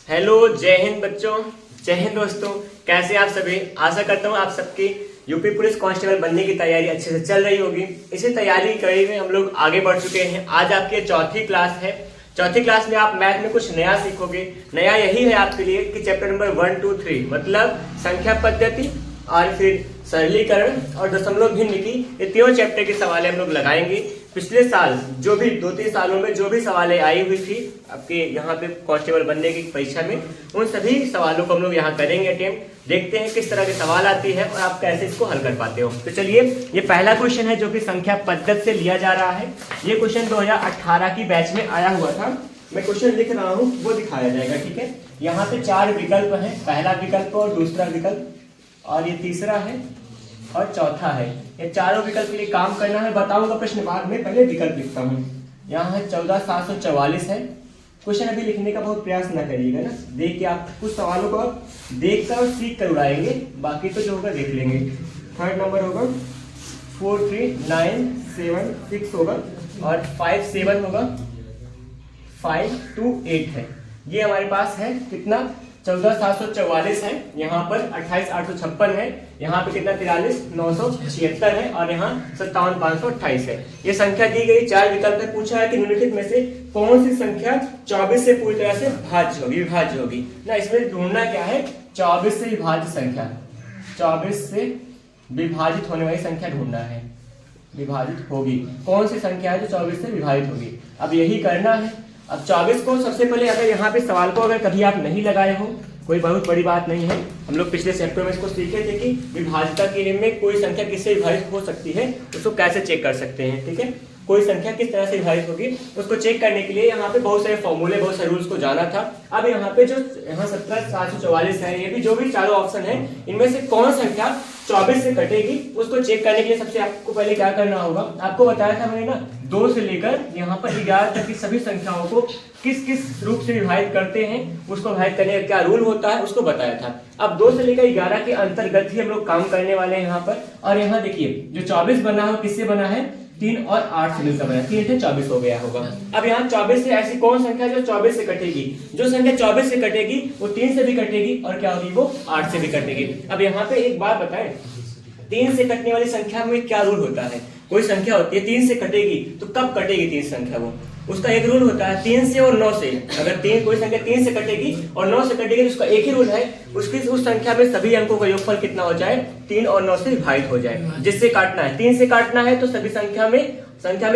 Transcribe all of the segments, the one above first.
Hello, जय हिंद बच्चों, जय हिंद दोस्तों। कैसे आप सभी? आशा करता हूँ आप सबकी यूपी पुलिस कांस्टेबल बनने की तैयारी अच्छे से चल रही होगी। इसी तैयारी कड़ी में हम लोग आगे बढ़ चुके हैं। आज आपकी चौथी क्लास है। चौथी क्लास में आप मैथ में कुछ नया सीखोगे। नया यही है आपके लिए कि चैप्टर नंबर 1, 2, 3 मतलब संख्या पद्धति और फिर सरलीकरण और दशमलव भिन्न की ये तीनों चैप्टर के सवाल हम लोग लगाएंगे। पिछले साल जो भी 2-3 सालों में जो भी सवालें आई हुई थी आपके यहाँ पे कांस्टेबल बनने की परीक्षा में, उन सभी सवालों को हम लोग यहाँ करेंगे अटेम्प्ट। देखते हैं किस तरह के सवाल आती है और आप कैसे इसको हल कर पाते हो। तो चलिए, ये पहला क्वेश्चन है जो कि संख्या पद्धति से लिया जा रहा है। ये क्वेश्चन 2018 की बैच में आया हुआ था। मैं क्वेश्चन लिख रहा हूँ, वो दिखाया जाएगा, ठीक है। यहाँ पे 4 विकल्प है, पहला विकल्प और दूसरा विकल्प और ये तीसरा है और चौथा है। ये चारों विकल्प के लिए काम करना है। बताऊंगा प्रश्न बाद में, पहले विकल्प लिखता हूँ। यहाँ है 14744 है। क्वेश्चन अभी लिखने का बहुत प्रयास ना करिएगा ना, देख के आप कुछ सवालों को देख कर और सीख कर उड़ाएंगे, बाकी तो जो होगा देख लेंगे। थर्ड नंबर होगा 43976 होगा और 57 होगा, 528 है। ये हमारे पास है कितना? 14744 है। यहाँ पर 28856 है। यहाँ पे कितना? 43976 है और यहाँ 57528 है। ये संख्या दी गई। 4 विकल्प में पूछा है कि निम्नलिखित में से कौन सी संख्या 24 से पूरी तरह से विभाज्य होगी ना। इसमें ढूंढना क्या है? 24 से विभाज्य संख्या, 24 से विभाजित होने वाली संख्या ढूंढना है। विभाजित होगी कौन सी संख्या है जो 24 से विभाजित होगी, अब यही करना है। अब 24 को सबसे पहले, अगर यहाँ पे सवाल को अगर कभी आप नहीं लगाए हो, कोई बहुत बड़ी बात नहीं है। हम लोग पिछले चैप्टर में इसको सीखे थे कि विभाज्यता के लिए में कोई संख्या किससे विभाजित हो सकती है, उसको कैसे चेक कर सकते हैं, ठीक है। कोई संख्या किस तरह से विभाजित होगी उसको चेक करने के लिए यहाँ पे बहुत सारे फॉर्मूले, बहुत सारे रूल्स को जाना था। अब यहाँ पे जो 17744 है, ये भी जो भी चारों ऑप्शन है, इनमें से कौन संख्या 24 से कटेगी उसको चेक करने के लिए सबसे आपको पहले क्या करना होगा। आपको बताया था मैंने ना, 2 से लेकर यहाँ पर 11 तक की सभी संख्याओं को किस किस रूप से विभाजित करते हैं, उसको विभाजित करने का क्या रूल होता है उसको बताया था। अब 2 से लेकर 11 के अंतर्गत ही हम लोग काम करने वाले हैं यहाँ पर। और यहाँ देखिए, जो 24 बना है किससे बना है? 3 और 8 से मिलकर बना, 3 से 24 हो गया होगा। अब यहाँ 24 से ऐसी कौन संख्या जो 24 से कटेगी? जो संख्या 24 से कटेगी वो 3 से भी कटेगी और क्या होगी? वो 8 से भी कटेगी। अब यहाँ पे एक बात बताएं, 3 से कटने वाली संख्या में क्या रूल होता है? कोई संख्या होती है 3 से कटेगी तो कब कटेगी 3 संख्या? वो उसका एक रूल होता है 3 से और 9 से। अगर कोई संख्या 3 से कटेगी और 9 से कटेगी तो उसका एक ही रूल है, उस संख्या में सभी अंकों का योगफल कितना हो जाए? 3 और 9 से विभाजित हो जाए। जिससे काटना है, 3 से काटना है तो सभी संख्या में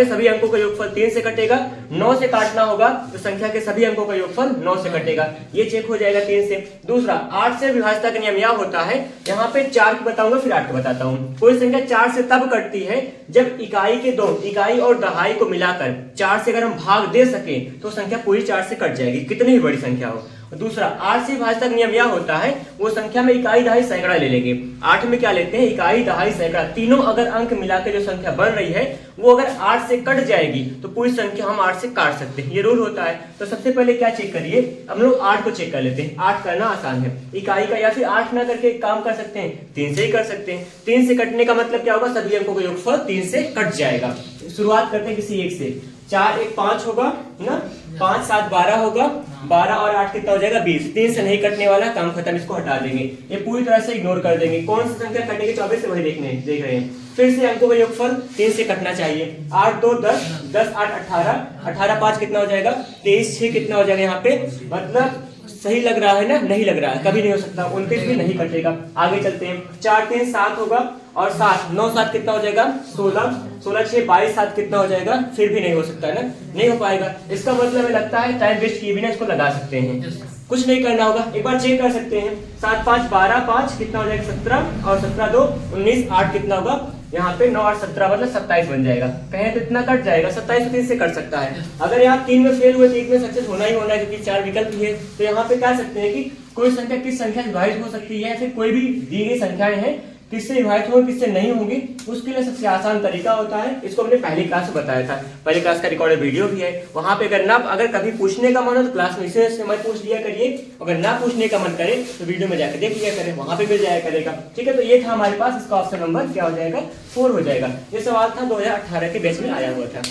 सभी अंकों का योगफल 3 से कटेगा। 9 से काटना होगा तो संख्या के सभी अंकों का योगफल 9 से कटेगा। ये चेक हो जाएगा 3 से। दूसरा, 8 से विभाज्यता का नियम यह होता है, यहाँ पे 4 को बताऊंगा फिर 8 को बताता हूँ। कोई संख्या 4 से तब कटती है जब इकाई और दहाई को मिलाकर 4 से अगर हम भाग दे सके तो संख्या पूरी 4 से कट जाएगी, कितनी भी बड़ी संख्या हो। दूसरा, 8 से विभाज्यता का नियम यह होता है, वो संख्या में इकाई दहाई सैकड़ा ले लेंगे। 8 में क्या लेते हैं? इकाई दहाई सैकड़ा, तीनों अगर अंक मिलाकर जो संख्या बन रही है वो अगर 8 से कट जाएगी तो पूरी संख्या हम 8 से काट सकते हैं। ये रूल होता है। तो सबसे पहले क्या चेक करिए, हम लोग 8 को चेक कर लेते हैं। 8 करना आसान है। इकाई का या फिर 8 ना करके काम कर सकते हैं, 3 से ही कर सकते हैं। 3 से कटने का मतलब क्या होगा? सभी अंकों का योगफल 3 से कट जाएगा। शुरुआत करते हैं किसी एक से। 4 1 5 होगा ना, 5 7 12 होगा, 12 और 8 कितना हो जाएगा? 20। 3 से नहीं कटने वाला, काम खत्म, इसको हटा देंगे। ये पूरी तरह से इग्नोर कर देंगे। कौन सी संख्या कटेगी 24 से? वही देख रहे हैं। फिर से अंकों का योगफल 3 से कटना चाहिए। 8 2 10, 10 8 18, 18 5 कितना हो जाएगा? 23 6 कितना हो जाएगा यहाँ पे? मतलब सही लग रहा है ना? नहीं लग रहा है, कभी नहीं हो सकता। 29 भी नहीं कटेगा। आगे चलते हैं। 4 3 7 होगा और 7 9 7 कितना हो जाएगा? 16 16 6 22 7 कितना हो जाएगा? फिर भी नहीं हो सकता है ना, नहीं हो पाएगा। इसका मतलब हमें लगता है टाइम वेस्ट किए बिना इसको लगा सकते हैं, कुछ नहीं करना होगा। एक बार चेक कर सकते हैं। 7 5 12 5 कितना हो जाएगा? 17 और 17 2 19, 8 कितना होगा? यहाँ पे 9 और 17 मतलब 27 बन जाएगा। कहें तो इतना कट जाएगा, 27 3 से कट सकता है। अगर यहाँ 3 में फेल हुए तो 1 में सक्सेस होना ही होना है, क्योंकि 4 विकल्प ही है। तो यहाँ पे कह सकते हैं कि कोई संख्या किस संख्या से विभाजित हो सकती है, फिर कोई भी दी गई संख्याएं हैं किससे विभाजित होंगी किससे नहीं होंगी, उसके लिए सबसे आसान तरीका होता है। इसको हमने पहली क्लास में बताया था, पहली क्लास का रिकॉर्डेड वीडियो भी है वहां पे। अगर कभी पूछने का मन हो तो क्लास में इसे मत पूछ लिया करिए, अगर ना पूछने का मन करे तो वीडियो में जाकर देख लिया करें, वहां पे मिल जाया करेगा। ठीक है, तो ये था हमारे पास, इसका ऑप्शन नंबर क्या हो जाएगा? 4 हो जाएगा। ये सवाल था 2018 के बैच में आया हुआ था।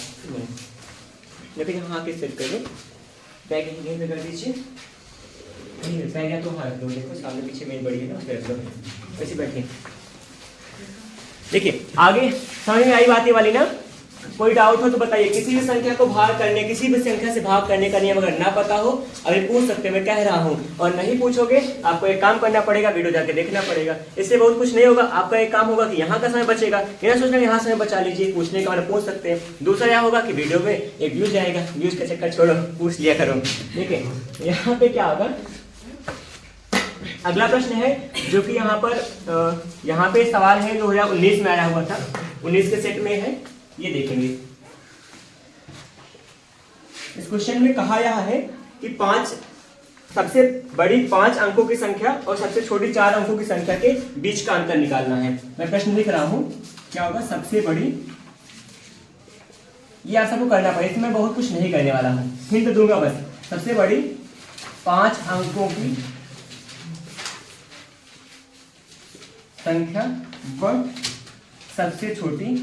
लेकिन यहाँ आके सेट कर लो, बैग यहीं पे कर दीजिए। नहीं मिलता है क्या तो हाँ दो, देखो सामने पीछे मेन बड़ी है ना, फिर दो ऐसे बैठिए। देखिए आगे समझ में आई बात ये वाली ना? कोई डाउट हो तो बताइए। किसी भी संख्या को भाग करने, किसी भी संख्या से भाग करने का नियम अगर ना पता हो अभी पूछ सकते, मैं कह रहा हूँ। और नहीं पूछोगे आपको एक काम करना पड़ेगा, वीडियो जाके देखना पड़ेगा। इससे बहुत कुछ नहीं होगा, आपका एक काम होगा कि यहाँ का समय बचेगा, ये ना सोचना यहाँ समय बचा लीजिए, पूछने का मतलब पूछ सकते हैं। दूसरा यह होगा कि वीडियो में एक व्यूज आएगा, व्यूज का चक्कर छोड़ो, पूछ लिया करो। ठीक है, यहाँ पे क्या होगा, अगला प्रश्न है जो कि यहाँ पे सवाल है 2019 में आया हुआ था, 19 के सेट में है, ये देखेंगे। इस क्वेश्चन में कहा यह है कि सबसे बड़ी 5 अंकों की संख्या और सबसे छोटी 4 अंकों की संख्या के बीच का अंतर निकालना है। मैं प्रश्न लिख रहा हूं, क्या होगा सबसे बड़ी, ये आप सबको करना पड़ेगा, इसमें बहुत कुछ नहीं करने वाला हूं, हिंट दूंगा बस। सबसे बड़ी 5 अंकों की संख्या व सबसे छोटी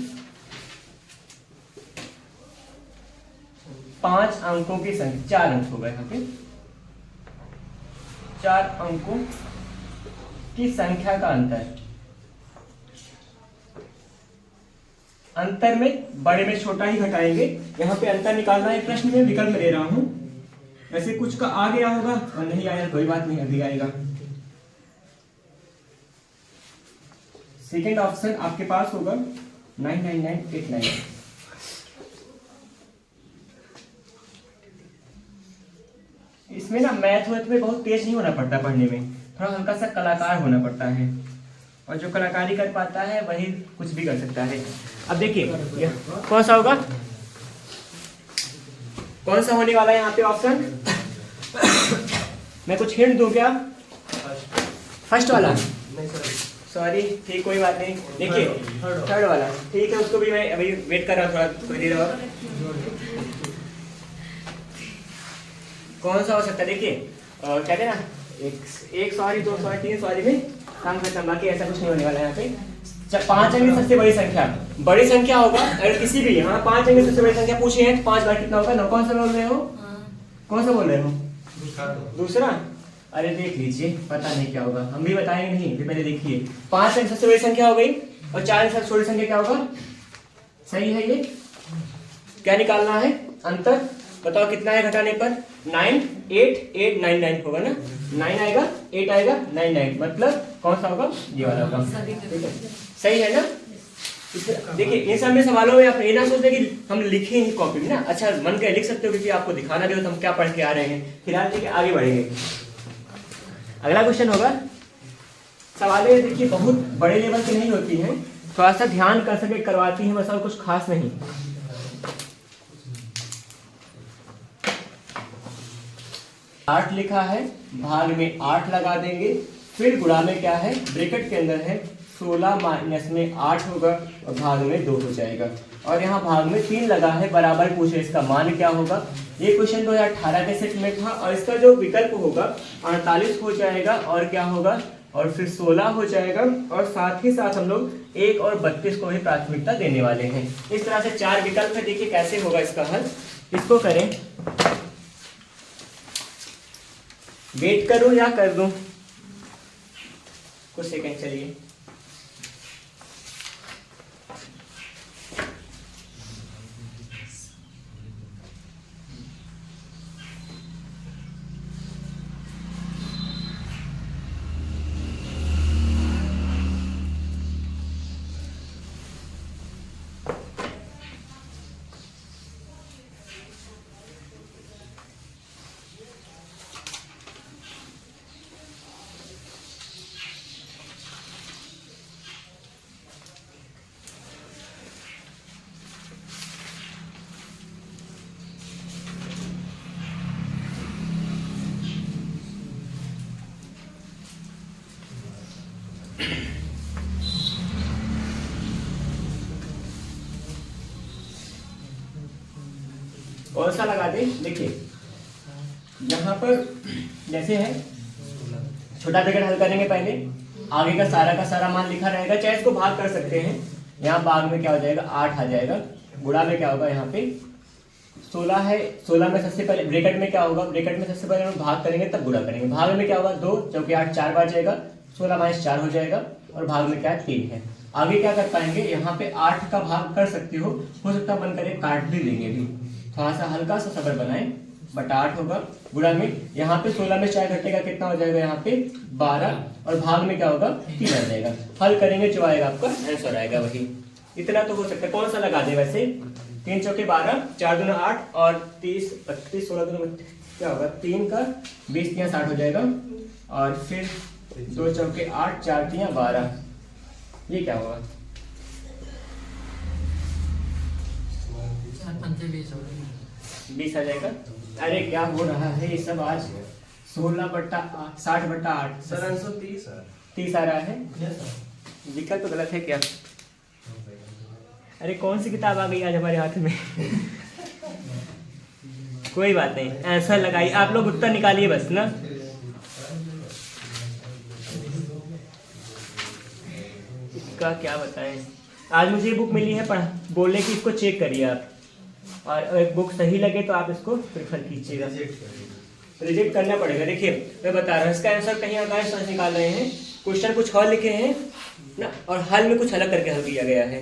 5 अंकों की संख्या, 4 अंक होगा यहाँ पे, 4 अंकों की संख्या का अंतर। अंतर में बड़े में छोटा ही घटाएंगे, यहाँ पे अंतर निकालना है। प्रश्न में विकल्प ले रहा हूं, वैसे कुछ का आ गया होगा और नहीं आया कोई बात नहीं, अभी आएगा। सेकेंड ऑप्शन आपके पास होगा 99989। इसमें ना मैथ में बहुत तेज नहीं होना पड़ता पढ़ने में, थोड़ा हल्का सा कलाकार होना पड़ता है, और जो कलाकारी कर पाता है वही कुछ भी कर सकता है। अब देखिए कौन सा होगा, कौन सा होने वाला है यहाँ पे ऑप्शन। मैं कुछ हिंट दूं क्या? फर्स्ट वाला, सॉरी ठीक, कोई बात नहीं। देखिए थर्ड वाला, ठीक है, उसको भी मैं अभी वेट कर रहा हूँ थोड़ा, थोड़ी देर और। कौन सा हो सकता है? देखिए कहते हैं ना, एक सॉरी, 2 सॉरी, 3 सॉरी में काम खत्म, बाकी ऐसा कुछ नहीं होने वाला है यहाँ पे। 5 अंक सबसे बड़ी संख्या, बड़ी संख्या होगा अगर किसी भी, हाँ 5 अंक सबसे बड़ी संख्या पूछी है तो 5 बार कितना होगा? 9। कौन सा बोल रहे हो? कौन सा बोल रहे हो? दूसरा। अरे देख लीजिए, पता नहीं क्या होगा, हम भी बताएंगे नहीं, भी पहले देखिए। 5 अंक सबसे बड़ी संख्या हो गई और 4 अंक सबसे छोटी संख्या क्या होगा? सही है ये। क्या निकालना है? अंतर बताओ कितना है घटाने पर? 9, 8, 8, 9, 9 होगा ना, 9 आएगा, 8 आएगा, 9, 9, मतलब कौन सा होगा? ये वाला होगा। सही है ना? देखिए इन सब में सवालों में आप ये ना सोचते कि हम लिखे ही कॉपी में ना, अच्छा मन कर लिख सकते हो, क्योंकि आपको दिखाना भी हो तो हम क्या पढ़ के आ रहे हैं। फिलहाल देखिए आगे बढ़ेंगे। अगला क्वेश्चन होगा, सवालें देखिए बहुत बड़े लेवल की नहीं होती हैं, थोड़ा सा ध्यान कर सके करवाती है, मसाला कुछ खास नहीं। आठ लिखा है, भाग में 8 लगा देंगे, फिर गुणा में क्या है, ब्रैकेट के अंदर है 16 माइनस में 8 होगा और भाग में 2 हो जाएगा, और यहाँ भाग में 3 लगा है, बराबर पूछे इसका मान क्या होगा। ये क्वेश्चन 2018 के सेट में था, और इसका जो विकल्प होगा 48 हो जाएगा, और क्या होगा, और फिर 16 हो जाएगा, और साथ ही साथ हम लोग 1 और 32 को भी प्राथमिकता देने वाले हैं। इस तरह से 4 विकल्प है, देखिए कैसे होगा इसका हल। इसको करें, वेट करूं या कर दूं? कुछ सेकंड चलिए। कौन सा लगा दे? देखिए यहाँ पर जैसे है, छोटा ब्रैकेट हल करेंगे पहले, आगे का सारा मान लिखा रहेगा, चाहे इसको भाग कर सकते हैं। यहाँ भाग में क्या हो जाएगा, 8 आ जाएगा, गुणा में क्या होगा यहाँ पे 16 है, 16 में सबसे पहले ब्रैकेट में क्या होगा, ब्रैकेट में सबसे पहले हम भाग करेंगे तब गुणा करेंगे। भाग में क्या होगा 2 चौके 8 4 बार जाएगा, 16 माइनस 4 हो जाएगा और भाग में क्या है 3 है। आगे क्या कर पाएंगे, यहाँ पे 8 का भाग कर सकते हो सकता है मन करे काट भी लेंगे भी, थोड़ा सा हल्का सा सबर बनाए, बटा 8 होगा। गुणा में यहाँ पे 16 में 4 घटेगा कितना हो जाएगा यहाँ पे 12 और भाग में क्या होगा 3 आ जाएगा। हल करेंगे जो आएगा आपका आंसर आएगा वही। इतना तो हो सकता है, कौन सा लगा दे वैसे, 3 चौके 12, 4 दूना 8 और 30 32 16 दूना क्या होगा 3 का 20 या 60 हो जाएगा और फिर 2 चौके 8 4 3 12, ये क्या होगा 20 आ जाएगा। अरे क्या हो रहा है ये सब आज, 16 बट्टा 60 बट्टा 8 सर आंसर 30 आ रहा है। लिखा तो गलत है क्या, अरे कौन सी किताब आ गई आज हमारे हाथ में कोई बात नहीं, आंसर लगाइए आप लोग, उत्तर निकालिए बस ना। इसका क्या बताएं, आज मुझे ये बुक मिली है बोलने की, इसको चेक करिए आप, और एक बुक सही लगे तो आप इसको प्रेफर कीजिएगा। रिजेक्ट करना पड़ेगा। देखिए मैं बता रहा हूँ, इसका आंसर कहीं आकाश समझ निकाल रहे हैं, क्वेश्चन कुछ और लिखे हैं ना और हल में कुछ अलग करके हल किया गया है।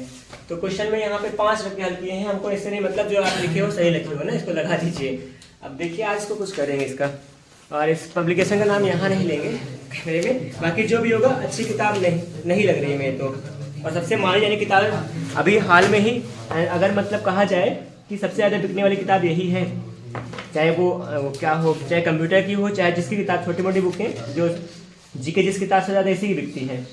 तो क्वेश्चन में यहाँ पे 5 रख के हल किए हैं, हमको इससे नहीं मतलब जो आप लिखे हो सही लिखे हो ना, इसको लगा दीजिए। अब देखिए आज को कुछ करेंगे इसका, और इस पब्लिकेशन का नाम यहाँ नहीं लेंगे मेरे में, बाकी जो भी होगा अच्छी किताब नहीं लग रही है मेरे तो। और सबसे मानी जानी किताब अभी हाल में ही, अगर मतलब कहा जाए कि सबसे ज़्यादा बिकने वाली किताब यही है, चाहे वो क्या हो, चाहे कंप्यूटर की हो, चाहे जिसकी किताब, छोटी मोटी बुकें जो जीके जिस किताब से ज़्यादा इसी की बिकती है।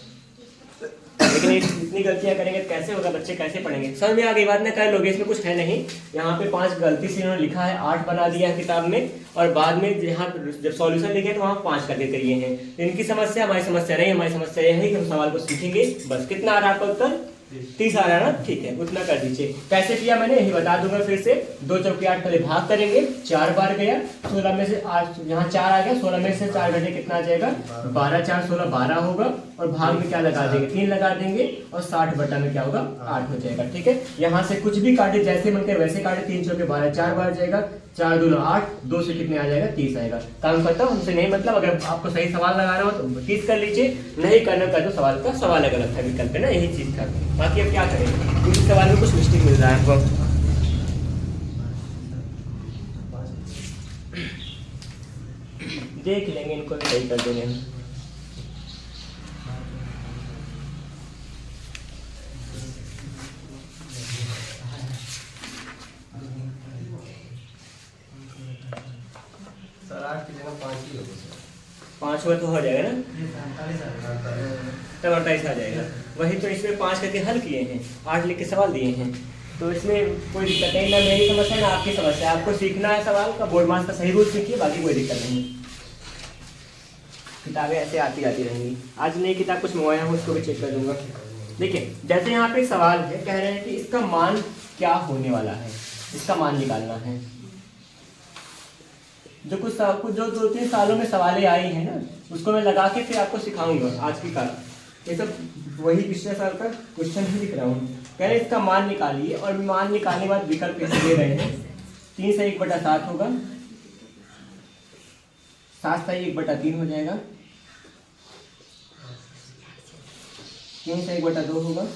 लेकिन इतनी गलतियां करेंगे तो कैसे होगा, बच्चे कैसे पढ़ेंगे। समझ में आ गई बात ना, कर लोगे, इसमें कुछ है नहीं। यहाँ पे 5 गलती से इन्होंने लिखा है, 8 बना दिया है किताब में, और बाद में यहाँ जब सॉल्यूशन लिखे तो वहाँ 5 करके करिए हैं। इनकी समस्या हमारी समस्या नहीं, हमारी समस्या यह है कि हम सवाल को सीखेंगे बस। कितना आ रहा है आपका उत्तर, 30 आ रहा है ना, ठीक है उतना कर दीजिए। कैसे किया मैंने यही बता दूंगा फिर से। 2 चौके 8 पहले भाग करेंगे, 4 बार गया, 16 में से 8 यहाँ 4 आ गया, 16 में से 4 घटे कितना आ जाएगा 12 4 16 12 होगा, और भाग में क्या लगा देंगे 3 लगा देंगे, और 60 बटा में क्या होगा 8 हो जाएगा। ठीक है, यहाँ से कुछ भी काटे, जैसे मन करे वैसे काटे। 3 चौके 12 4 बार जाएगा, 4 दूना 8, 2 से कितने आ जाएगा 30 आएगा। काम करता हूँ हमसे नहीं मतलब, अगर आपको सही सवाल लगाना हो तो 30 कर लीजिए, नहीं करना कर दो, सवाल का सवाल गलत था विकल्प है ना, यही चीज था। बाकी अब क्या करें, इस सवाल में कुछ मिस्टेक मिल रहा है आपको। देख लेंगे, इनको भी सही कर देंगे हम। सर 8 की जगह 5 ही होगा सर, 5 हुआ तो हो जाएगा ना, तब 28 आ जाएगा। वही तो इसमें 5 करके हल किए हैं, 8 लिख के सवाल दिए हैं, तो इसमें कोई दिक्कत नहीं, ना मेरी समस्या ना आपकी समस्या। आपको सीखना है सवाल का, बोर्ड मार्क्स का सही रूप सीखिए, बाकी कोई दिक्कत नहीं। किताबें ऐसे आती रहेंगी। आज नई किताब कुछ मंगवाया हूँ, उसको भी चेक कर दूंगा। देखिए जैसे यहाँ पे सवाल है, कह रहे हैं कि इसका मान क्या होने वाला है, इसका मान निकालना है। जो कुछ जो 2-3 सालों में सवालें आई हैं ना, उसको मैं लगा के फिर आपको सिखाऊंगा आज की काल। ये सब वही पिछले साल का क्वेश्चन ही लिख रहा हूँ। कह रहे हैं इसका मान निकालिए, और मान निकालने के बाद विकल्प कैसे दे रहे हैं। 3 से 1/7 होगा, 7 से 1/3 हो जाएगा, 3 से 1/2 होगा,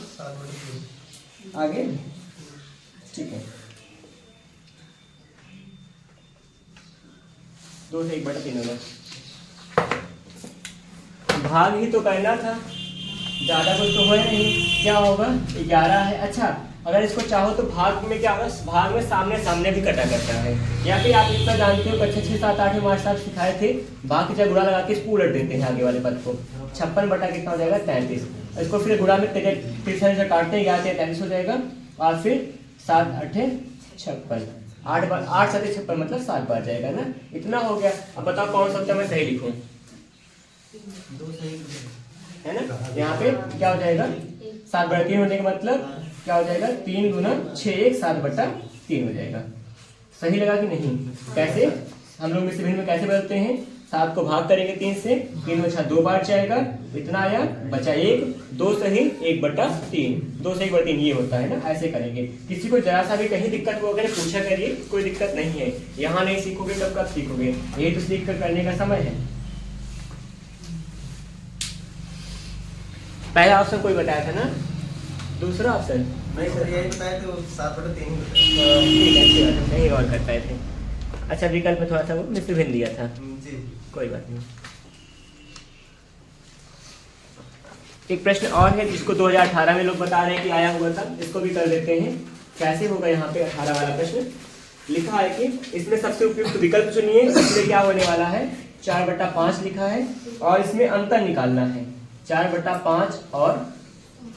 आगे ठीक है, 2 से 1/3 होगा। भाग ही तो करना था, ज़्यादा कुछ तो हो नहीं। क्या होगा 11 है। अच्छा अगर इसको चाहो तो भाग में क्या होगा, भाग में सामने भी कटा करता है। या फिर आप इतना जानते हो, कक्षा 6 7 8 में मास्टर साहब सिखाए थे, भाग की जगह गुणा लगा के इसको उलट देते हैं आगे वाले पद को। 56 बटा कितना हो जाएगा 33। इसको फिर गुणा में तिरछा से काटते हैं, 33 हो जाएगा, और फिर 7 8 56, 8 7 56 मतलब 7 बार जाएगा ना। इतना हो गया। अब बताओ कौन सा उत्तर मैं सही लिखूं, है ना। यहाँ पे क्या हो जाएगा 7/3 होने का मतलब क्या हो जाएगा 3 गुना 6 7/3 हो जाएगा। सही लगा कि नहीं। कैसे हम लोग में से भिन्न में कैसे बदलते हैं, 7 को भाग करेंगे 3 से, 3 में 2 बार जाएगा, इतना आया, बचा 1, 2 सही 1/3, 2 से 1/3 ये होता है ना, ऐसे करेंगे। किसी को जरा सा भी कहीं दिक्कत हो अगर पूछा करिए, कोई दिक्कत नहीं है। यहाँ नहीं सीखोगे तब कब सीखोगे, यही तो सीख कर करने का समय है। पहला ऑप्शन कोई बताया था ना, दूसरा ऑप्शन नहीं सर, यही बताया तो 7/3 ही ठीक है, अच्छी बात है, नहीं और कर पाए थे। अच्छा विकल्प में थोड़ा सा वो मिस भिन्न दिया था, बताया जी। कोई बात नहीं। एक प्रश्न और है जिसको 2018 में लोग बता रहे हैं कि आया हुआ था, इसको भी कर देते हैं। कैसे होगा यहाँ पे 18 वाला प्रश्न लिखा है कि इसमें सबसे उपयुक्त विकल्प चुनिए। इसमें क्या होने वाला है, 4/5 लिखा है और इसमें अंतर निकालना है। 4/5 और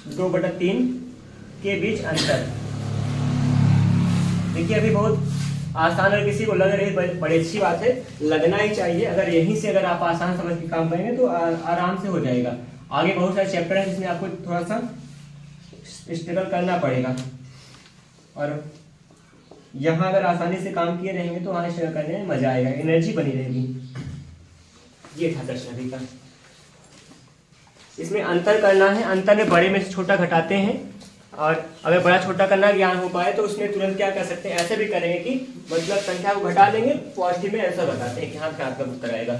2/3 के बीच अंतर। देखिए अभी बहुत आसान, अगर किसी को लग रही है बड़ी अच्छी बात है, लगना ही चाहिए। अगर यहीं से अगर आप आसान समझ के काम करेंगे तो आराम से हो जाएगा। आगे बहुत सारे चैप्टर हैं जिसमें आपको थोड़ा सा स्ट्रगल करना पड़ेगा, और यहाँ अगर आसानी से काम किए रहेंगे तो वहाँ स्ट्रगल करने में मजा आएगा, एनर्जी बनी रहेगी। ये था प्रश्न अभी का। इसमें अंतर करना है, अंतर में बड़े में से छोटा घटाते हैं, और अगर बड़ा छोटा करना ज्ञान हो पाए तो उसमें तुरंत क्या कर सकते हैं, ऐसे भी करेंगे कि मतलब संख्या को घटा लेंगे, पॉजिटिव में आंसर बताते हैं कि हाँ क्या आपका उत्तर आएगा।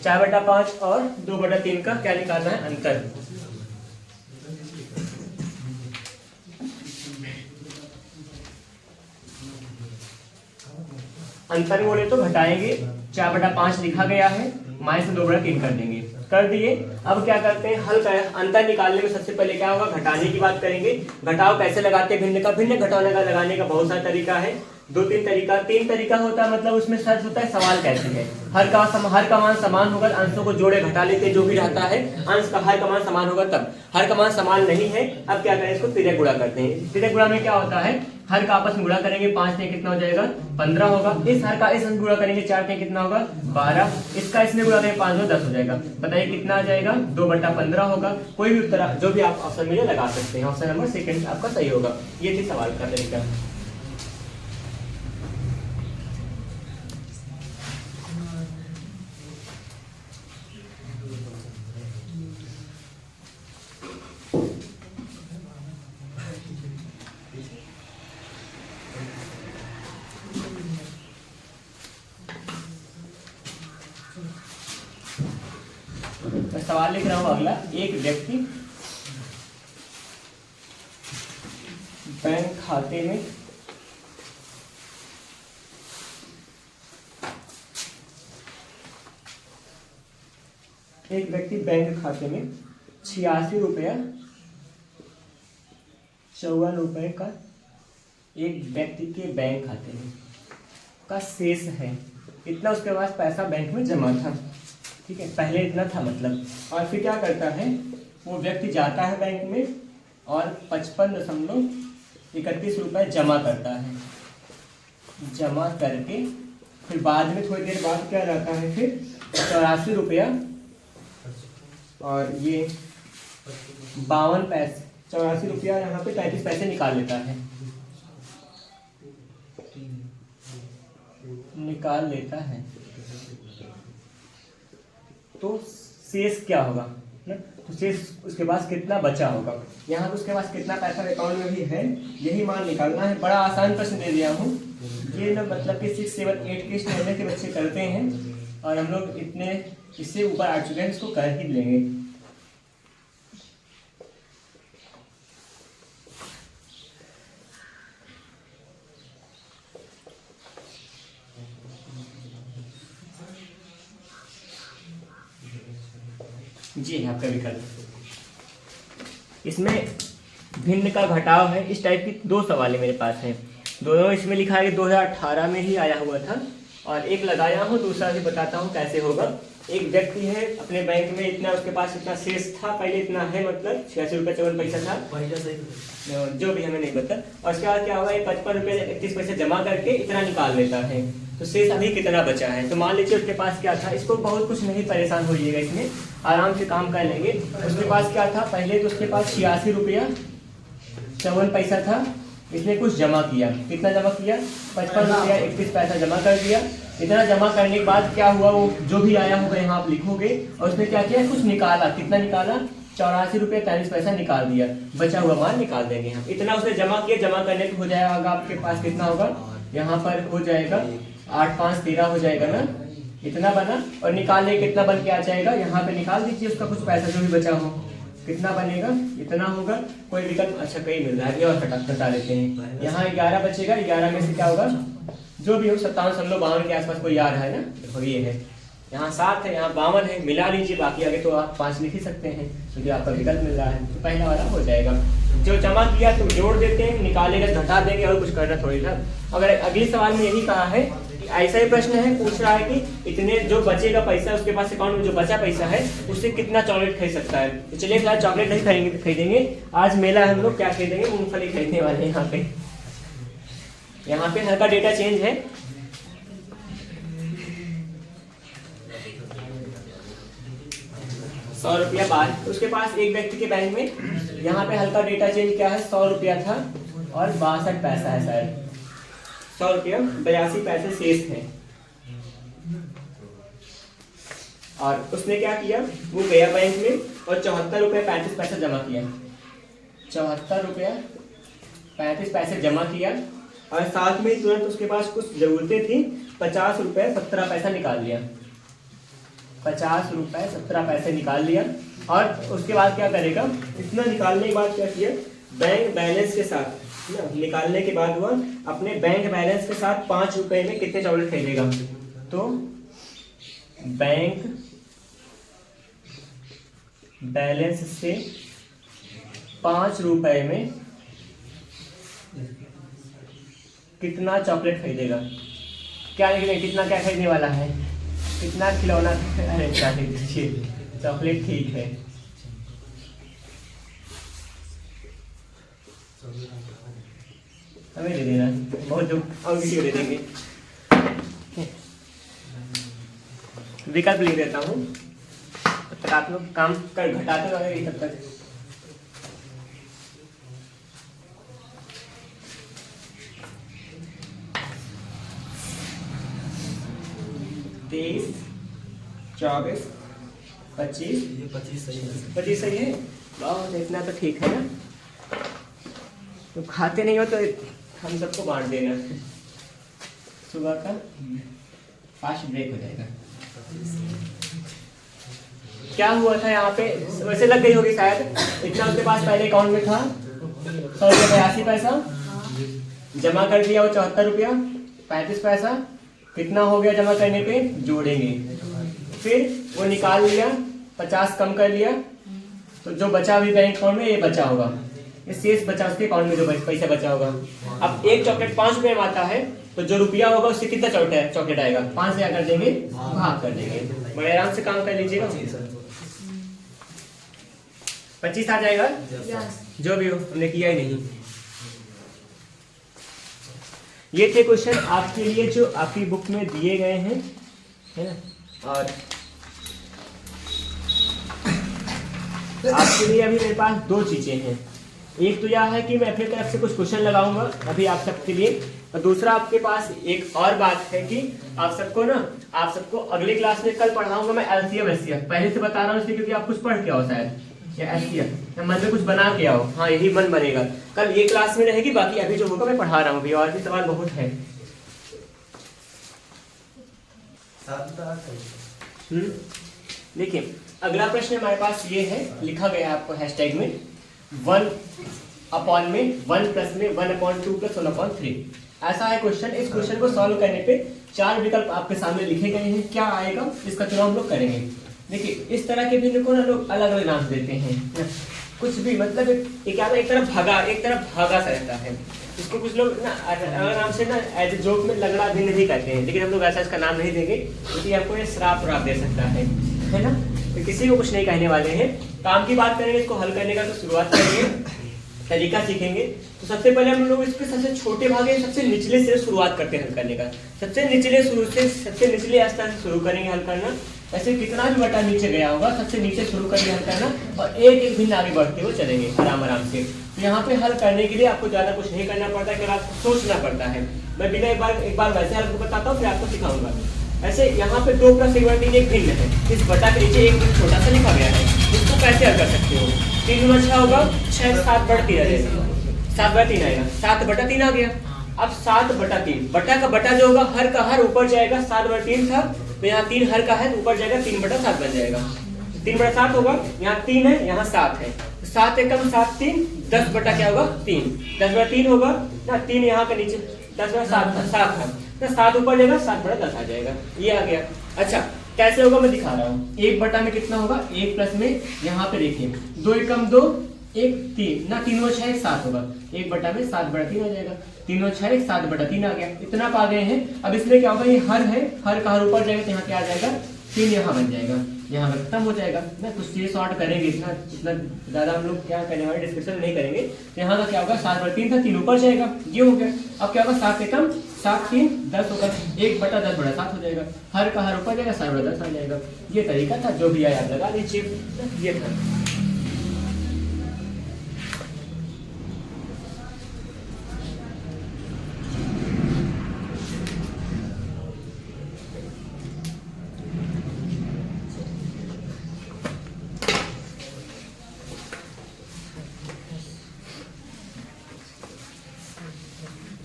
4/5 और 2/3 का क्या निकालना है, अंतर। अंतर बोले तो घटाएंगे, 4/5 लिखा गया है, माइनस 2/3 कर देंगे, कर दिए। अब क्या करते हैं, हल कर अंतर निकालने में सबसे पहले क्या होगा, घटाने की बात करेंगे। घटाव कैसे लगाते हैं, भिन्न का भिन्न घटाने का लगाने का बहुत सारा तरीका है, 2-3 तरीका, 3 तरीका होता है। मतलब उसमें सर्च होता है सवाल कैसे है, हर का मान समान होगा, अंशों को जोड़े घटा लेते जो भी रहता है, अंश का हर का मान समान होगा तब। हर का मान समान नहीं है, अब क्या करें, इसको तिर्यक गुणा करते हैं। तिर्यक गुणा में क्या होता है, हर का आपस में गुणा करेंगे, 5 से कितना हो जाएगा, 15 होगा। इस हर का इस अंश गुणा करेंगे, 4 से कितना होगा, 12। इसका इसमें गुणा करेंगे, 5 में 10 हो जाएगा। बताइए कितना आ जाएगा, 2/15 होगा। कोई भी उत्तर जो भी आप ऑप्शन में लगा सकते हैं, ऑप्शन नंबर सेकंड आपका सही होगा। ये थी सवाल का तरीका। मैं सवाल लिख रहा हूं अगला। एक व्यक्ति बैंक खाते में में 86 रुपया 54 रुपए का एक व्यक्ति के बैंक खाते में का शेष है। इतना उसके पास पैसा बैंक में जमा था, ठीक है, पहले इतना था मतलब। और फिर क्या करता है, वो व्यक्ति जाता है बैंक में और 55.31 रुपये जमा करता है। जमा करके फिर बाद में थोड़ी देर बाद क्या रहता है, फिर 84 रुपया और ये 52 पैसे, 84 रुपया यहाँ पे 35 पैसे निकाल लेता है, तो शेष क्या होगा ना, तो शेष उसके पास कितना बचा होगा। यहाँ पे उसके पास कितना पैसा अकाउंट में भी है, यही मान निकालना है। बड़ा आसान प्रश्न दे दिया हूँ। ये ना मतलब कि 6, 7, 8 के स्टैंडर्ड के बच्चे करते हैं, और हम लोग इतने इससे ऊपर आ चुके हैं, इसको कर ही लेंगे। जी है आपका विकल्प। इसमें भिन्न का घटाव है, इस टाइप की 2 सवाल मेरे पास हैं। दोनों इसमें लिखा है कि 2018 में ही आया हुआ था, और एक लगाया हूँ, दूसरा भी बताता हूँ कैसे होगा। एक व्यक्ति है अपने बैंक में, इतना उसके पास इतना शेष था, पहले इतना है मतलब 86 रुपये 54 पैसा था, जो भी हमें नहीं पता। और उसके बाद क्या होगा, 55 रुपये 31 पैसे जमा करके इतना निकाल लेता है, तो शेष अभी कितना बचा है। तो मान लीजिए उसके पास क्या था, इसको बहुत कुछ नहीं परेशान होइएगा, इसमें आराम से काम कर लेंगे। उसके पास क्या था, पहले तो उसके पास 86 रुपया 54 पैसा था, इसने कुछ जमा किया। कितना जमा किया, 55 रुपया 31 पैसा जमा कर दिया। इतना जमा करने के बाद क्या हुआ, वो जो भी आया होगा यहाँ आप लिखोगे, और उसने क्या किया, कुछ निकाला, कितना निकाला, 84 रुपये 43 पैसा निकाल दिया, बचा हुआ माल निकाल देंगे हम। इतना उसने जमा किया, जमा करने पे हो जाएगा आपके पास कितना होगा, यहाँ पर हो जाएगा 8 5 13 हो जाएगा ना, इतना बना। और निकालने कितना बन के आ जाएगा, यहाँ पे निकाल दीजिए उसका कुछ पैसा जो भी बचा हो, कितना बनेगा, इतना होगा। कोई विकल्प, अच्छा कहीं मिल रहा है, और घटा लेते हैं। यहाँ 11 बचेगा, 11 में से क्या होगा, जो भी हो 5752 के आसपास कोई आ रहा है ना, देखो ये है, यहाँ 7 है, यहाँ 52 है, मिला लीजिए, बाकी आगे तो आप 5 लिख ही सकते हैं क्योंकि आपका विकल्प मिल रहा है, तो पहला वाला हो जाएगा। जो जमा किया तो जोड़ देते हैं, निकालेगा घटा देंगे, और कुछ करना थोड़ी था। अगर अगले सवाल में यही कहा है, ऐसा ही प्रश्न है, पूछ रहा है कि इतने जो बचेगा पैसा, उसके पास अकाउंट में जो बचा पैसा है उससे कितना चॉकलेट खरीद सकता है। तो चलिए फिलहाल चॉकलेट नहीं खरीदेंगे, आज मेला हम लोग क्या खरीदेंगे, मूंगफली खरीदने वाले हैं। यहाँ पे हल्का डेटा चेंज है, ₹100 बाहर, उसके पास एक व्यक्ति के बैंक में यहाँ पे हल्का डेटा चेंज क्या है, 100 रुपया था और 62 पैसा है, शायद 100 रुपया 82 पैसे शेष है। और उसने क्या किया, वो गया बैंक में और 74 रुपया 35 पैसा जमा किया, 74 रुपया 35 पैसे जमा किया, और साथ में तुरंत उसके पास कुछ जरूरतें थी, 50 रुपये 17 पैसा निकाल लिया, 50 रुपये 17 पैसे निकाल लिया। और उसके बाद क्या करेगा, इतना निकालने के बाद क्या किया, बैंक बैलेंस के साथ ना, निकालने के बाद हुआ अपने बैंक बैलेंस के साथ 5 रुपए में कितने चॉकलेट खरीदेगा, तो बैंक बैलेंस से 5 रुपए में कितना चॉकलेट खरीदेगा, क्या लिखेंगे, कितना क्या खरीदने वाला है, कितना खिलौना, अरे क्या लिख दीजिए, चॉकलेट ठीक है, हमें दे देना, बहुत जो और किसी को दे देंगे। विकल्प लिख देता हूँ, तब तक आप लोग काम कर घटाते रहेंगे तब तक। तेईस, 24, 25, ये 25 सही है। 25 सही है, बहुत इतना तो ठीक है ना, तो खाते नहीं हो तो हम सबको बांट देना, सुबह का फास्ट ब्रेक हो जाएगा। क्या हुआ था यहाँ पे, वैसे लग गई होगी शायद, इतना उसके पास पहले अकाउंट में था, 100 रुपये 82 पैसा जमा कर दिया, वो 74 रुपया 35 पैसा, कितना हो गया जमा करने पे, जोड़ेंगे, फिर वो निकाल लिया, 50 कम कर लिया, तो जो बचा अभी बैंक अकाउंट में ये बचा होगा, ये शेष बचा उसके अकाउंट में जो पैसा बचा होगा। अब एक चॉकलेट 5 रुपये में आता है, तो जो रुपया होगा उससे कितना चॉकलेट आएगा, 5 से क्या कर देंगे, भाग कर देंगे, बड़े आराम से काम कर लीजिएगा, 25 आ जाएगा, जो भी हो, हमने किया ही नहीं। ये थे क्वेश्चन आपके लिए जो आपकी बुक में दिए गए हैं, है ना। और आपके लिए अभी मेरे पास 2 चीजें हैं, एक तो यह है कि मैं अपनी तरफ से कुछ क्वेश्चन लगाऊंगा अभी आप सबके लिए, और दूसरा आपके पास एक और बात है कि आप सबको अगले क्लास में कल पढ़ाऊंगा मैं एलसीएम एचसीएफ, पहले से बता रहा हूँ इसलिए क्योंकि आप कुछ पढ़ के आओ शायद, या एचसीएफ या मन में कुछ बना के आओ, हाँ यही मन बनेगा, कल ये क्लास में रहेगी, बाकी अभी जो होगा मैं पढ़ा रहा हूँ अभी, और भी सवाल बहुत है। देखिए अगला प्रश्न हमारे पास ये है, लिखा गया आपको हैशटैग में 1 में 1 प्लस में 1/2 प्लस 1/3, ऐसा है क्वेश्चन। इस क्वेश्चन को सॉल्व करने पे 4 विकल्प आपके सामने लिखे गए हैं, क्या आएगा इसका चुनाव हम लोग करेंगे। देखिए इस तरह के भिन्न को ना लोग अलग अलग नाम देते हैं, कुछ भी मतलब एक तरफ भागा सा रहता है, इसको कुछ लोग ना अलग नाम से ना एज ए जोक में लगड़ा भिन्न भी कहते हैं, लेकिन हम लोग ऐसा इसका नाम नहीं देंगे क्योंकि आपको ये श्राप दे सकता है ना, तो किसी को कुछ नहीं कहने वाले हैं। काम की बात करेंगे, इसको हल करने का तो शुरुआत करेंगे, तरीका सीखेंगे। तो सबसे पहले हम लोग इसके सबसे छोटे भाग सबसे निचले से शुरुआत करते हैं हल करने का, सबसे निचले स्तर से शुरू करेंगे हल करना, ऐसे कितना भी बटा नीचे गया होगा सबसे नीचे शुरू करके हल करना, और एक एक भिन्न आगे बढ़ते हुए चलेंगे आराम आराम से। तो यहाँ पे हल करने के लिए आपको ज़्यादा कुछ नहीं करना पड़ता, केवल आपको सोचना पड़ता है। मैं बिना एक बार वैसे आपको बताता हूँ, फिर आपको सिखाऊंगा। ऐसे यहाँ पे 2 + 1/3 एक भिन्न है, इस बटा के नीचे एक छोटा सा लिखा गया है, इसको कैसे हल कर सकते हो? 3 गुना 6 होगा, 6 7/3 आ जाएगा, 7/3 आएगा, 7/3 आ गया। अब 7/3 बटा का बटा जो होगा हर का हर ऊपर जाएगा, 7/3 था तो यहाँ 3 हर का है ऊपर जाएगा, 3/7 बन जाएगा, 3/7 होगा, यहाँ 3 है यहाँ 7 है, 7 एकम 7 3 10 बटा क्या होगा 3, 10/3 होगा ना, 3 यहाँ के नीचे 10/7 था, 7 था तो 7 ऊपर जाएगा, 7/10 आ जाएगा, ये आ गया। अच्छा कैसे होगा मैं दिखा रहा हूँ। 1 बटा में कितना होगा, 1 प्लस में यहाँ पे देखिए 2 एकम 2 1 3 ना, 3 और 6 7 होगा, 1 बटा में 7/3 आ जाएगा, 3 और 6 7/3 आ गया, इतना पा गए हैं। अब इसमें क्या होगा, ये हर है, हर का हर ऊपर जाएगा तो यहाँ क्या आ जाएगा 3 यहाँ बन जाएगा, यहाँ पर खत्म हो जाएगा ना। कुछ चीजें सॉर्ट करेंगे, इतना ज्यादा हम लोग क्या करने वाले डिस्कशन नहीं करेंगे। तो यहाँ का क्या होगा 7/3 था, 3 ऊपर जाएगा, ये हो गया। अब क्या होगा 7 एकम 7 3 10 होगा, 1/10/7 हो जाएगा, हर का हर ऊपर जाएगा, 7/10 आ जाएगा। ये तरीका था, जो भी आया आप लगा लीजिए, ये था।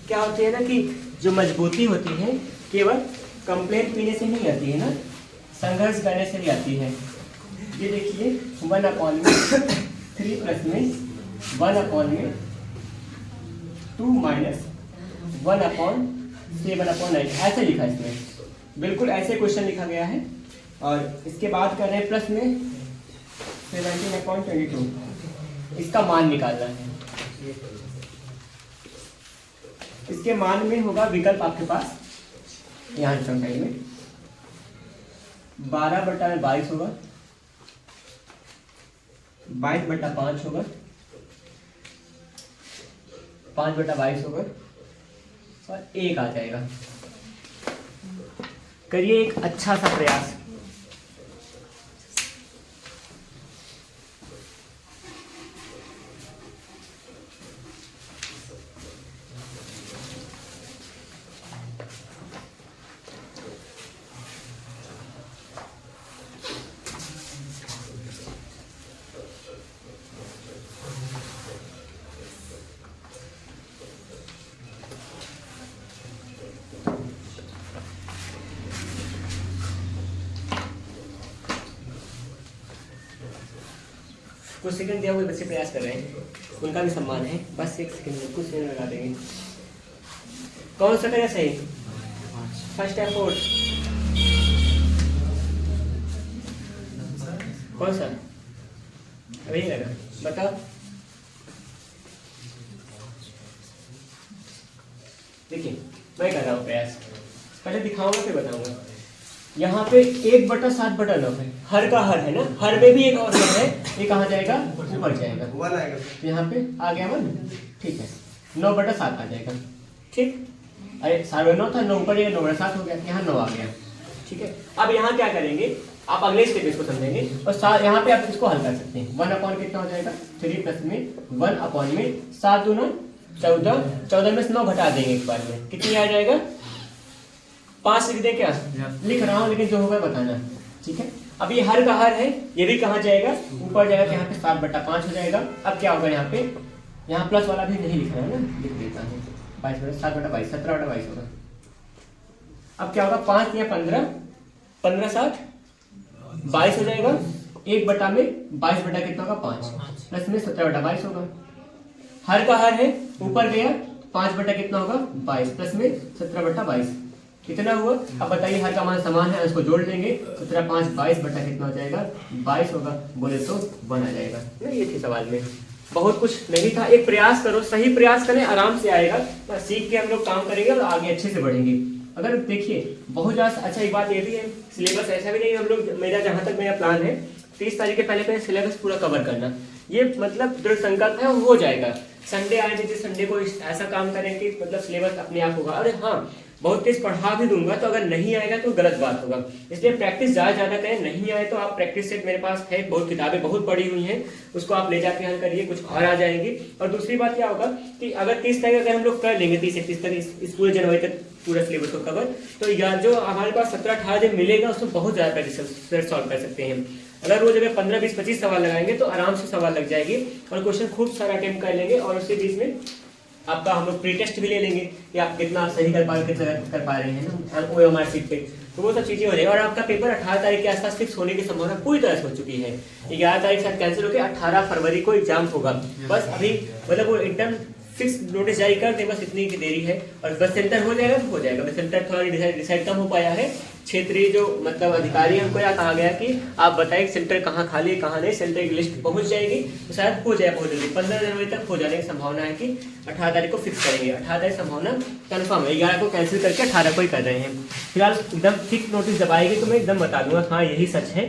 क्या होती है ना कि जो मजबूती होती है केवल कंप्लेंट पीने से नहीं आती है ना, संघर्ष करने से भी आती है। ये देखिए 1/3 प्लस में 1/2 माइनस 1/7/9 ऐसे लिखा है इसमें, बिल्कुल ऐसे क्वेश्चन लिखा गया है। और इसके बाद कर रहे हैं प्लस में 17/22, इसका मान निकालना है। इसके मान में होगा विकल्प आपके पास यहाँ चौथाई में 12/22 होगा, 22/5 होगा, 5/22 होगा और 1 आ जाएगा। करिए एक अच्छा सा प्रयास। कुछ सेकंड दिया हुए बच्चे प्रयास कर रहे हैं, उनका भी सम्मान है। बस 1 सेकंड में कुछ सेकंड लगा देंगे। कौन सा करें सही, फर्स्ट या फोर्थ, कौन सा अभी लगा बताओ। देखिए मैं कर रहा हूँ प्रयास, पहले दिखाऊंगा फिर बताऊंगा। यहाँ पे 1/7/9 है, हर का हर है ना, हर में भी एक और हर है, ये कहाँ जाएगा ऊपर जाएगा, तो यहाँ पे आ गया 1, ठीक है 9/7 आ जाएगा, ठीक। अरे 9.5 था, 9 ऊपर जाएगा, 9/7 हो गया, यहाँ 9 आ गया, ठीक है। अब यहाँ क्या करेंगे, आप अगले स्टेप इसको समझेंगे और यहाँ पे आप इसको हल कर सकते हैं। 1 कितना हो जाएगा 3 प्लस में 1 में 7 दूना 14, 14 में से 9 घटा देंगे एक बार में, कितनी आ जाएगा 5 लिख दे क्या, लिख रहा हूँ लेकिन जो होगा बताना, ठीक है। अब ये हर का हर है, ये भी कहाँ जाएगा ऊपर जाएगा, यहाँ पे 7/5 हो जाएगा। अब क्या होगा यहाँ पे, यहाँ प्लस वाला भी नहीं लिख रहा है ना, लिख देता हूँ 22/7/22 17/22 होगा। अब क्या होगा 5 या 15, 15/7 22 हो जाएगा, 1 में 22 कितना होगा 5 प्लस में 17/22 होगा। हर का हर है ऊपर गया, 5 कितना होगा 22 प्लस में 17/22 कितना हुआ। अब बताइए हर का मान समान है, इसको जोड़ लेंगे, 17 5 22 कितना हो जाएगा 22 होगा, बोले तो 1 आ जाएगा। ये थी सवाल में, बहुत कुछ नहीं था। एक प्रयास करो, सही प्रयास करें, आराम से आएगा, बस सीख के हम लोग काम करेंगे और आगे अच्छे से बढ़ेंगे। अगर देखिए बहुत ज़्यादा अच्छा एक बात ये भी है, सिलेबस ऐसा भी नहीं है हम लोग, मेरा जहाँ तक मेरा प्लान है 30 तारीख के पहले सिलेबस पूरा कवर करना, ये मतलब दृढ़ संकल्प है, हो जाएगा। संडे आए जिस संडे को ऐसा काम करें कि मतलब सिलेबस अपने आप होगा। अरे हाँ बहुत तेज पढ़ा भी दूंगा तो अगर नहीं आएगा तो गलत बात होगा। इसलिए प्रैक्टिस ज़्यादा करें। नहीं आए तो आप प्रैक्टिस सेट मेरे पास है, बहुत किताबें बहुत पड़ी हुई हैं, उसको आप ले जाके हल करिए, कुछ और आ जाएंगे। और दूसरी बात क्या होगा कि अगर 30 तक अगर हम लोग कर लेंगे, 30-31 तक इस पूरे जनवरी तक पूरा सिलेबस को कवर, तो या जो हमारे पास 17-18 दिन मिलेगा उसमें बहुत ज़्यादा प्रैक्टिस सॉल्व कर सकते हैं। अगर रोज अगर 15-20-25 सवाल लगाएंगे तो आराम से सवाल लग जाएगी और क्वेश्चन खूब सारा अटेम्प्ट कर लेंगे। और उसके बीच में आपका हम लोग प्री टेस्ट भी ले लेंगे कि आप कितना सही कर पा रहे हैं ना OMR शीट पे, तो वो सब चीज़ें हो जाएगी। और आपका पेपर 18 तारीख के आसपास फिक्स होने की संभावना पूरी तरह से हो चुकी है। 11 तारीख शायद कैंसिल होकर 18 फरवरी को एग्जाम होगा। बस अभी मतलब वो एकदम फिक्स नोटिस जारी कर दे, बस इतनी की देरी है। और बस सेंटर हो जाएगा तो हो जाएगा। बस सेंटर थोड़ा डिसाइड कम हो पाया है। क्षेत्रीय जो मतलब अधिकारी हमको यहाँ कहा गया कि आप बताएं सेंटर कहाँ खाली है कहाँ नहीं, सेंटर की लिस्ट पहुँच जाएगी तो शायद हो जाए बहुत जल्दी। 15 जनवरी तक हो जाने की संभावना है कि 18 तारीख को फिक्स करेंगे। 18 तारीख संभावना कन्फर्म है, 11 को कैंसिल करके 18 को ही कर रहे हैं। फिलहाल एकदम फिक्स नोटिस जब आएगी तो मैं एकदम बता दूंगा हाँ यही सच है।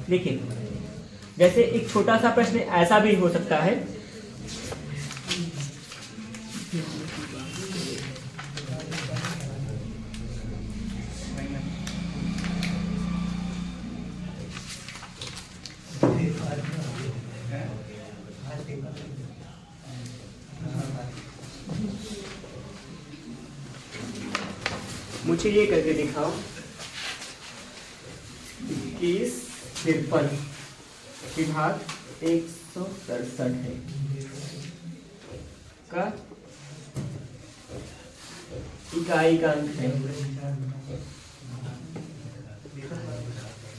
देखिए जैसे एक छोटा सा प्रश्न ऐसा भी हो सकता है, मुझे ये करके दिखाओ 21-53 विभाग 167 है का इकाई का अंक है।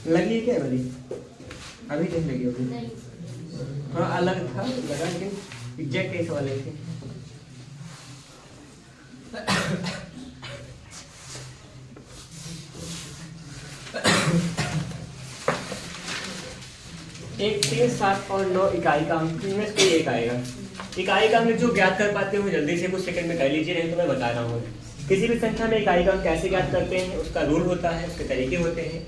लगी है क्या बड़ी? अभी नहीं लगी होगी, थोड़ा अलग था लगा, लेकिन एग्जैक्ट यही सवाल थे। एक 3, 7 और 9 इकाई का अंक इनमें से एक आएगा। इकाई का अंक जो ज्ञात कर पाते हो जल्दी से कुछ सेकंड में कर लीजिए, नहीं तो मैं बता रहा हूँ। किसी भी संख्या में इकाई का अंक कैसे ज्ञात करते हैं, उसका रूल होता है, उसके तरीके होते हैं।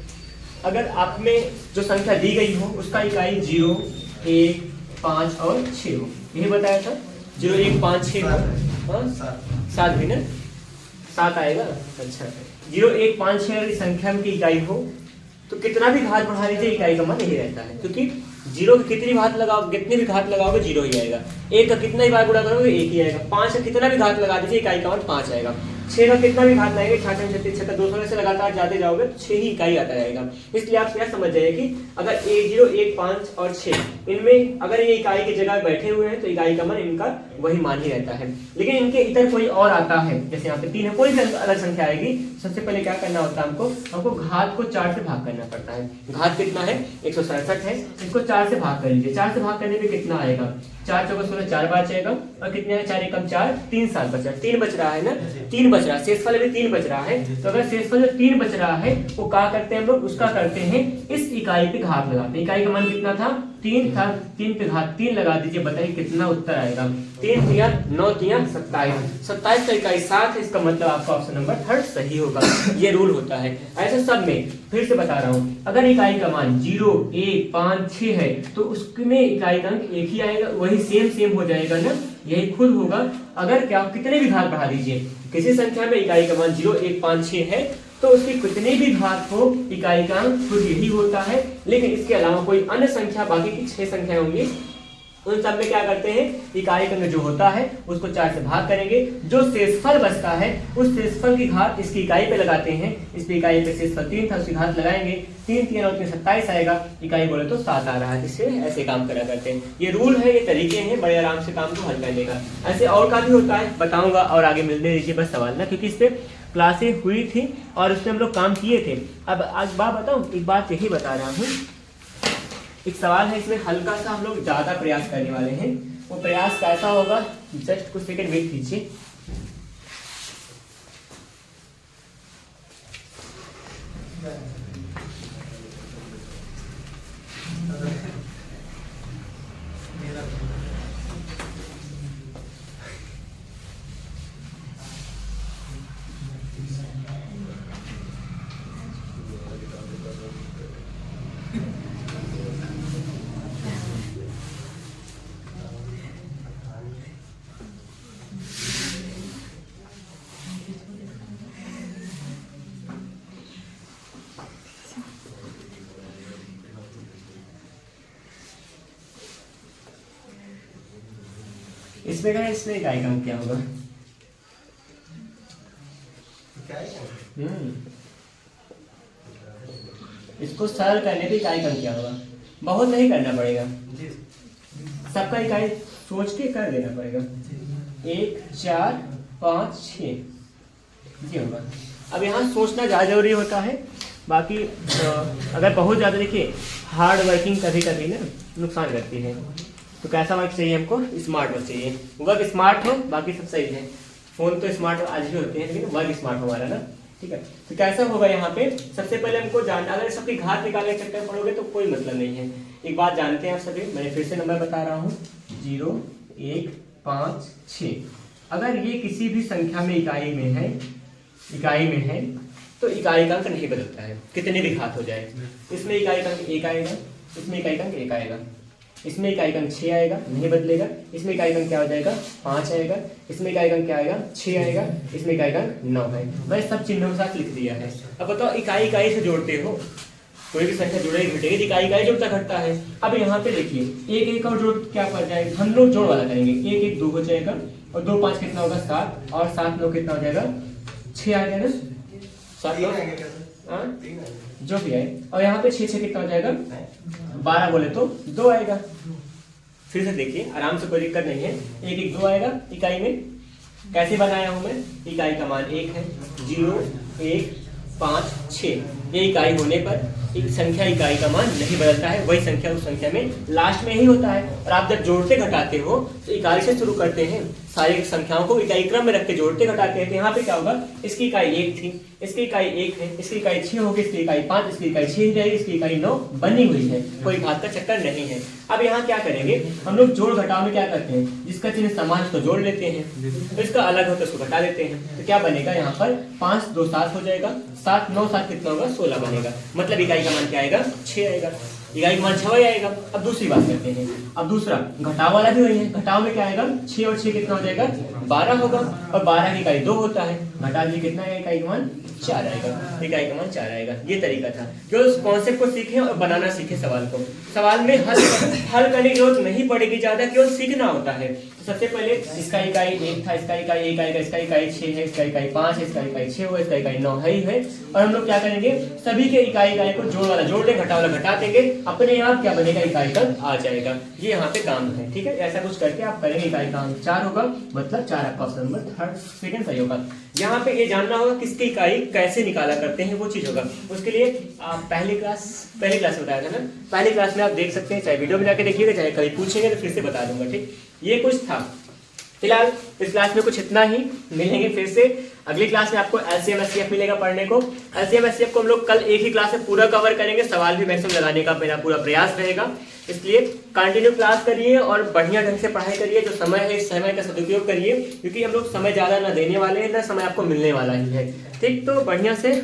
अगर आप में जो संख्या दी गई हो उसका इकाई 0, 1, 5 और 6 हो, यही बताया था। 0, 1, 5, 6 हो, 7 भी ना, 7 आएगा। अच्छा 0, 1, 5, 6 की संख्या की इकाई हो तो कितना भी घात बढ़ा लीजिए इकाई का मान यही रहता है, क्योंकि 0 की कितनी घात लगाओ, कितने भी घात लगाओगे 0 ही आएगा। 1 का कितना ही बार गुणा करोगे 1 ही आएगा। 5 का कितना भी घात लगा दीजिए इकाई का मान 5 आएगा। 6 का कितना भी घात लगाएंगे 6 36 6 का 200 से लगातार जाते जाओगे तो 6 ही इकाई आता रहेगा। इसलिए आप क्या समझ जाइए कि अगर 1, 0, 1, 5 और 6 इनमें अगर ये इकाई की जगह बैठे हुए हैं तो इकाई का मान इनका वही मान ही रहता है। लेकिन इनके इधर कोई और आता है, जैसे यहाँ पे 3 है, कोई भी अलग संख्या आएगी, सबसे पहले क्या करना होता है हमको घात को 4 से भाग करना पड़ता है। घात कितना है 167 है, इसको 4 से भाग कर लीजिए। 4 से भाग करने पे कितना आएगा, 4 चौका 16, 4 बार जाएगा और कितने आएगा 4 एकम 4, 3 7 बचा, 3 बच रहा है ना, 3 बच रहा है, शेषफल में 3 बच रहा है। तो अगर शेषफल जो 3 बच रहा है वो क्या करते हैं हम लोग, उसका करते हैं इस इकाई पे घात लगाते हैं। इकाई का मान कितना था 3 था, 3 पे घात 3 लगा दीजिए, बताइए कितना उत्तर आएगा। 3 3 9 3 27, 27 का इकाई 7 है, इसका मतलब आपका ऑप्शन नंबर 3 सही होगा। ये रूल होता है। ऐसे सब में फिर से बता रहा हूँ, अगर इकाई का मान 0, 1, 5, 6 है तो उसमें इकाई का अंक एक ही आएगा, वही सेम हो जाएगा ना, यही खुद होगा। अगर क्या कितने भी घात बढ़ा दीजिए, किसी संख्या में इकाई का मान 0, 1, 5, 6 है तो उसकी कितनी भी घात हो इकाई का अंक खुद यही होता है। लेकिन इसके अलावा कोई अन्य संख्या, बाकी की 6 संख्या होंगी, उन सब में क्या करते हैं इकाई का अंक जो होता है उसको 4 से भाग करेंगे, जो शेषफल बचता है उस शेषफल की घात इसकी इकाई पे लगाते हैं। इस पे इकाई पे शेषफल 3 था, उसकी घात लगाएंगे, 3 3 और 3 27 आएगा, इकाई बोले तो 7 आ रहा है। इससे ऐसे काम करा करते हैं। ये रूल है, ये तरीके हैं बड़े आराम से काम को हल करने का। ऐसे और का भी होता है, बताऊंगा और आगे मिलने दीजिए बस सवाल ना, क्योंकि इस पे क्लासें हुई थी और उसमें हम लोग काम किए थे। अब आज बात बताऊं, एक बात यही बता रहा हूँ, एक सवाल है इसमें हल्का सा हम लोग ज्यादा प्रयास करने वाले हैं। वो प्रयास कैसा होगा, जस्ट कुछ सेकंड वेट कीजिए। इसमें क्या है, इसमें इकाई का अंक क्या होगा? क्या है? इसको सरल करने पे इकाई का अंक क्या होगा? बहुत नहीं करना पड़ेगा, जी सबका इकाई सोच के कर देना पड़ेगा। 1 4 5 6 ये होगा। अब यहाँ सोचना ज़्यादा जरूरी होता है, बाकी अगर बहुत ज़्यादा देखिए हार्ड वर्किंग कभी कभी ना नुकसान करती है। तो कैसा वर्क चाहिए हमको? स्मार्ट वर्क चाहिए। वर्क स्मार्ट हो, बाकी सब सही है। फ़ोन तो स्मार्ट आज भी होते हैं, लेकिन वर्क स्मार्ट हो हमारा ना, ठीक है। तो कैसा होगा यहाँ पे, सबसे पहले हमको जानना, अगर सबकी घात निकालने के चक्कर में पड़ोगे तो कोई मतलब नहीं है। एक बात जानते हैं आप सभी, मैं फिर से नंबर बता रहा हूँ, 0 1 5 6। अगर ये किसी भी संख्या में इकाई में है तो इकाई का अंक नहीं बदलता है, कितने भी घात हो जाए। इसमें इकाई का अंक 1 आएगा, इसमें इकाई का अंक 1 आएगा, इसमें इकाई का अंक 6 आएगा, नहीं बदलेगा। इसमें इकाई का अंक क्या हो जाएगा? 5 आएगा। इसमें इकाई का अंक क्या आएगा? 6 आएगा। इसमें इकाई का अंक 9 है। मैं सब चिन्हों के साथ लिख दिया है। अब बताओ, इकाई इकाई से जोड़ते हो, कोई भी संख्या जुड़ेगी घटेगी, इकाई इकाई जुड़ता घटता है। अब यहाँ पे देखिए 1 1 और जोड़ क्या पड़ जाएगा, हम लोग जोड़ वाला करेंगे। 1 1 2 हो जाएगा, और 2 5 कितना होगा? 7, और 7 9 कितना हो जाएगा? 6 आ जाएगा। 7 9 जो भी आए, और यहाँ पे 6 6 कितना हो जाएगा? 12 बोले तो 2 आएगा। फिर से देखिए आराम से, कोई दिक्कत नहीं है। 1 1 2 आएगा इकाई में। कैसे बनाया हूं मैं? इकाई का मान 1 है, 0 1 5 6। ये इकाई होने पर एक संख्या इकाई का मान नहीं बदलता है, वही संख्या उस संख्या में लास्ट में ही होता है। और आप जब जोड़ते घटाते हो तो इकाई से शुरू करते हैं, सारी संख्याओं को इकाई क्रम में रख के जोड़ते घटाते हैं। तो यहाँ पे क्या होगा, इसकी इकाई 1 थी, इसकी इकाई 1 है, इसकी इकाई 6 होगी, इसकी इकाई 5, इसकी इकाई 6 जाएगी, इसकी इकाई 9 बनी हुई है, कोई घात का चक्कर नहीं है। अब यहाँ क्या करेंगे हम लोग, जोड़ घटाव में क्या करते हैं, जिसका चिन्ह समान है तो जोड़ लेते हैं, तो इसका अलग हो तो उसको घटा लेते हैं। तो क्या बनेगा यहाँ पर? 5 2 7 हो जाएगा, 7 9 7 कितना होगा? 16 बनेगा। मतलब इकाई का मान क्या आएगा? 6 आएगा। इकाई का मान 6 आएगा। अब दूसरी बात करते हैं, अब दूसरा घटाव वाला भी वही है। घटाव में क्या आएगा? 6 और 6 कितना हो जाएगा? 12 होगा, और 12 की इकाई 2 होता है, घटा दीजिए कितना आएगा? इकाई का मान 4 आएगा। इकाई का मान 4 आएगा। ये तरीका था, जो उस कॉन्सेप्ट को सीखे और बनाना सीखे सवाल को। सवाल में हल करने की जरूरत नहीं पड़ेगी ज्यादा, केवल सीखना होता है। तो सबसे पहले इसका इकाई 1 था, इसका इकाई 1 आएगा, इसका इकाई 6 है, इसका इकाई 5 है, इसका इकाई 6 होगा, इसका इकाई 9 ही है। और हम लोग क्या करेंगे, सभी के इकाई को जोड़ वाला जोड़ देंगे, घटा वाला घटा देंगे, अपने आप क्या बनेगा? इकाई का आ जाएगा। ये यहाँ पे काम है, ठीक है। ऐसा कुछ करके आप करेंगे, इकाई का अंक 4 होगा, मतलब 4 आपका ऑप्शन नंबर 3 सेकंड सही होगा। यहाँ पे ये जानना होगा किसकी इकाई कैसे निकाला करते हैं, वो चीज होगा। उसके लिए आप पहली क्लास में बताया था ना, पहली क्लास में आप देख सकते हैं, चाहे वीडियो में जाके देखिएगा, चाहे कहीं पूछेंगे तो फिर से बता दूंगा, ठीक। ये कुछ था। फिलहाल इस क्लास में कुछ इतना ही, मिलेंगे फिर से अगली क्लास में। आपको एलसीएम एचसीएफ मिलेगा पढ़ने को। एलसीएम एचसीएफ को हम लोग कल एक ही क्लास में पूरा कवर करेंगे, सवाल भी मैक्सिमम लगाने का मेरा पूरा प्रयास रहेगा। इसलिए कंटिन्यू क्लास करिए और बढ़िया ढंग से पढ़ाई करिए। जो समय है इस समय का सदुपयोग करिए, क्योंकि हम लोग समय ज़्यादा ना देने वाले हैं, ना समय आपको मिलने वाला ही है, ठीक। तो बढ़िया से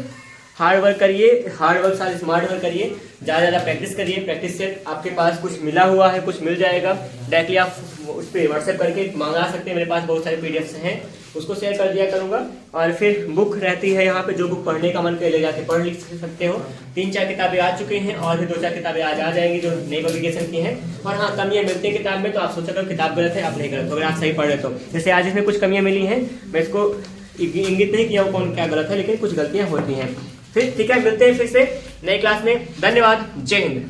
हार्ड वर्क करिए, हार्ड वर्क साथ स्मार्ट वर्क करिए, ज़्यादा प्रैक्टिस करिए। प्रैक्टिस सेट आपके पास कुछ मिला हुआ है, कुछ मिल जाएगा, डायरेक्टली आप उस पर व्हाट्सएप करके मंगा सकते हैं। मेरे पास बहुत सारे पीडीएफ्स हैं, उसको शेयर कर दिया करूँगा। और फिर बुक रहती है यहाँ पे, जो बुक पढ़ने का मन करे ले जाके पढ़ लिख सकते हो। 3-4 किताबें आ चुकी हैं, और भी 2-4 किताबें आज आ जाएंगी जो नई पब्लिकेशन की हैं। और हाँ, कमियाँ मिलती हैं किताब में, तो आप सोचा करो किताब गलत है, आप नहीं गलत हो, अगर आप सही पढ़ रहे तो। जैसे आज इसमें कुछ कमियाँ मिली हैं, मैं इसको इंगित नहीं किया हूँ कौन क्या गलत है, लेकिन कुछ गलतियाँ होती हैं। फिर ठीक है, मिलते हैं फिर से नई क्लास में। धन्यवाद, जय हिंद।